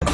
National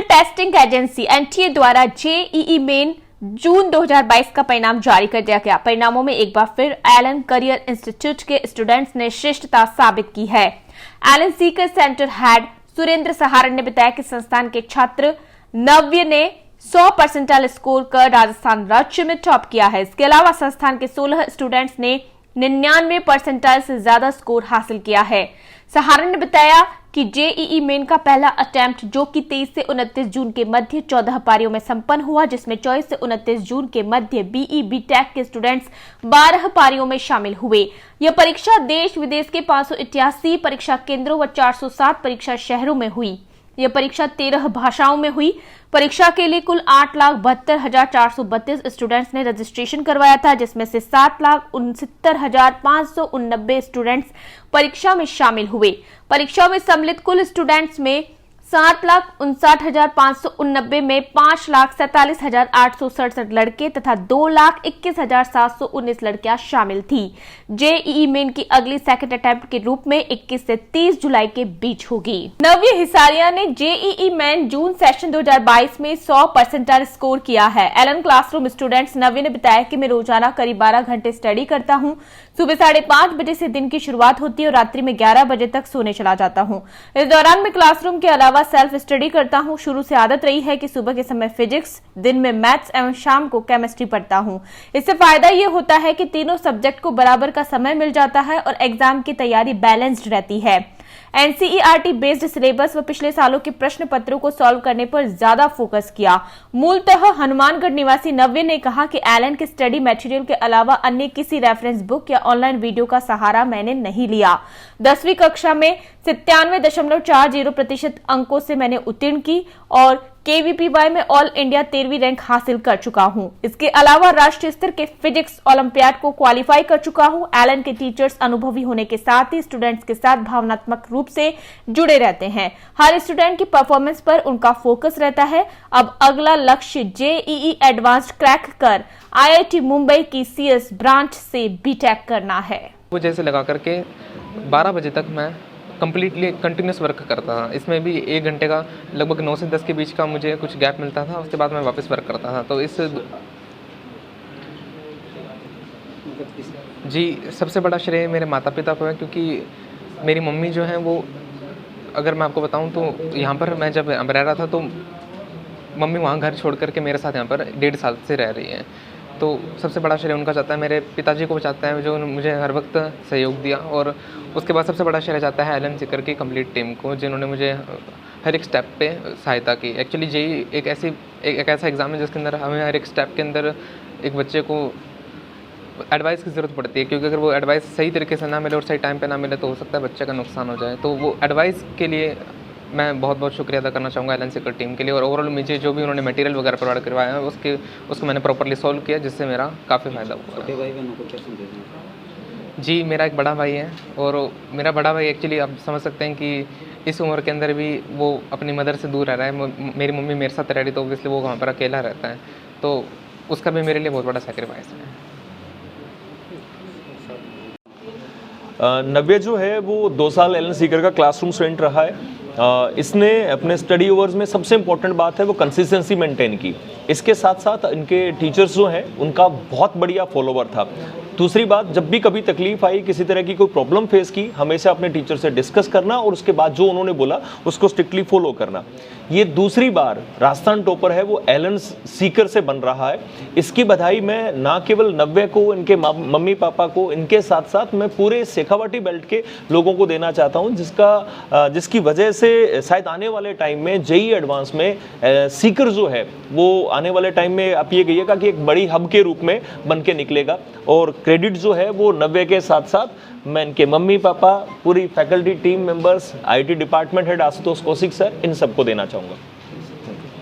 testing agency NTA द्वारा JEE main जून 2022 का परिणाम जारी कर दिया गया। परिणामों में एक बार फिर एलन करियर इंस्टीट्यूट के स्टूडेंट्स ने श्रेष्ठता साबित की है। Allen Sikar centre head Surendra Saharan ने बताया कि संस्थान के छात्र नव्य ने 100% स्कोर कर राजस्थान राज्य में टॉप किया है। इसके अलावा संस्थान के 16 स्टूडेंट्स ने 99% से ज्यादा स्कोर हासिल किया है। सहारण ने बताया कि जेईई मेन का पहला अटेम्प्ट जो कि 23 से 29 जून के मध्य 14 पारियों में संपन्न हुआ, जिसमें 24 से 29 जून के मध्य बीई बीटेक के स्टूडेंट्स 12 पारियों में शामिल हुए। यह परीक्षा देश विदेश के 588 परीक्षा केंद्रों व 407 परीक्षा शहरों में हुई। यह परीक्षा 13 भाषाओं में हुई। परीक्षा के लिए कुल 8,72,432 स्टूडेंट्स ने रजिस्ट्रेशन करवाया था, जिसमें से 7,69,589 स्टूडेंट्स परीक्षा में शामिल हुए। परीक्षा में सम्मिलित कुल स्टूडेंट्स में 7,59,589 में 5,47,867 लड़के तथा 2,21,719 लड़कियां शामिल थी। जेईई मेन की अगली सेकंड अटेम्प्ट के रूप में 21 से 30 जुलाई के बीच होगी। नव्य हिसारिया ने जेईई मेन जून सेशन 2022 में 100% स्कोर किया है। एलन क्लासरूम स्टूडेंट्स नव्य ने बताया कि मैं रोजाना करीब 12 घंटे स्टडी करता हूँ। सुबह 5:30 बजे से दिन की शुरुआत होती है और रात्रि में 11 बजे तक सोने चला जाता हूँ। इस दौरान मैं क्लासरूम के अलावा सेल्फ स्टडी करता हूँ। शुरू से आदत रही है कि सुबह के समय फिजिक्स, दिन में मैथ्स एवं शाम को केमिस्ट्री पढ़ता हूँ। इससे फायदा ये होता है कि तीनों सब्जेक्ट को बराबर का समय मिल जाता है और एग्जाम की तैयारी बैलेंस्ड रहती है। एनसीईआरटी बेस्ड सिलेबस व पिछले सालों के प्रश्न पत्रों को सॉल्व करने पर ज्यादा फोकस किया। मूलतः हनुमानगढ़ निवासी नव्य ने कहा कि एलन के स्टडी मटेरियल के अलावा अन्य किसी रेफरेंस बुक या ऑनलाइन वीडियो का सहारा मैंने नहीं लिया। 10वीं कक्षा में 97.40% अंकों से मैंने उत्तीर्ण की और केवीपीवाई में ऑल इंडिया 13वीं रैंक हासिल कर चुका हूं। इसके अलावा राष्ट्रीय स्तर के फिजिक्स ओलंपियाड को क्वालिफाई कर चुका हूं। एलन के टीचर्स अनुभवी होने के साथ ही स्टूडेंट्स के साथ भावनात्मक रूप से जुड़े रहते हैं। हर स्टूडेंट की परफॉर्मेंस पर उनका फोकस रहता है। अब अगला लक्ष्य जेईई एडवांस्ड क्रैक कर आईआईटी मुंबई की सीएस ब्रांच से बीटेक करना है। वो जैसे लगा करके 12 बजे तक मैं कम्प्लीटली कंटिन्यूस वर्क करता था। इसमें भी 1 घंटे का लगभग 9 से 10 के बीच का मुझे कुछ गैप मिलता था, उसके बाद मैं वापस वर्क करता था। तो इस सबसे बड़ा श्रेय मेरे माता पिता को है, क्योंकि मेरी मम्मी जो है वो, अगर मैं आपको बताऊं तो यहाँ पर मैं जब रह रहा था तो मम्मी वहाँ घर छोड़ करके मेरे साथ यहाँ पर 1.5 साल से रह रही हैं। तो सबसे बड़ा श्रेय उनका जाता है। मेरे पिताजी को चाहता है जो मुझे हर वक्त सहयोग दिया, और उसके बाद सबसे बड़ा श्रेय जाता है एलन सीकर की कंप्लीट टीम को, जिन्होंने मुझे हर एक स्टेप पे सहायता की। एक्चुअली जेईई एक ऐसा एग्ज़ाम है जिसके अंदर हमें हर एक स्टेप के अंदर एक बच्चे को एडवाइस की ज़रूरत पड़ती है, क्योंकि अगर वो एडवाइस सही तरीके से ना मिले और सही टाइम पे ना मिले तो हो सकता है बच्चे का नुकसान हो जाए। तो वो एडवाइस के लिए मैं बहुत बहुत शुक्रिया अदा करना चाहूँगा एलन सीकर टीम के लिए। और ओवरऑल मुझे जो भी उन्होंने मटेरियल वगैरह प्रोवाइड करवाया है उसको मैंने प्रॉपर्ली सॉल्व किया, जिससे मेरा काफ़ी फ़ायदा हुआ। छोटे भाई बहनों को क्या संदेश? जी, मेरा एक बड़ा भाई है, और मेरा बड़ा भाई एक्चुअली आप समझ सकते हैं कि इस उम्र के अंदर भी वो अपनी मदर से दूर रह रहा है। मेरी मम्मी मेरे साथ रह रही, तो ऑब्वियसली वो वहाँ पर अकेला रहता है, तो उसका भी मेरे लिए बहुत बड़ा सेक्रीफाइस है। नव्य जो है वो 2 साल एलन सीकर का क्लासरूम स्टूडेंट रहा है। इसने अपने स्टडी ओवर्स में सबसे इम्पोर्टेंट बात है वो कंसिस्टेंसी मेंटेन की। इसके साथ साथ इनके टीचर्स जो हैं उनका बहुत बढ़िया फॉलोवर था। दूसरी बात, जब भी कभी तकलीफ आई, किसी तरह की कोई प्रॉब्लम फेस की, हमेशा अपने टीचर से डिस्कस करना और उसके बाद जो उन्होंने बोला उसको स्ट्रिक्टली फॉलो करना। ये दूसरी बार राजस्थान टॉपर है वो एलन सीकर से बन रहा है। इसकी बधाई मैं ना केवल नव्य को, इनके मम्मी पापा को, इनके साथ साथ मैं पूरे शेखावाटी बेल्ट के लोगों को देना चाहता हूँ, जिसकी वजह से शायद आने वाले टाइम में जेईई एडवांस में सीकर जो है वो आने वाले टाइम में आप ये कहिएगा कि एक बड़ी हब के रूप में बन के निकलेगा। और क्रेडिट जो है वो नव्य के साथ साथ मैं इनके मम्मी पापा, पूरी faculty team members, IT department head Ashutosh Kaushik sir, इन सबको देना चाहूँगा।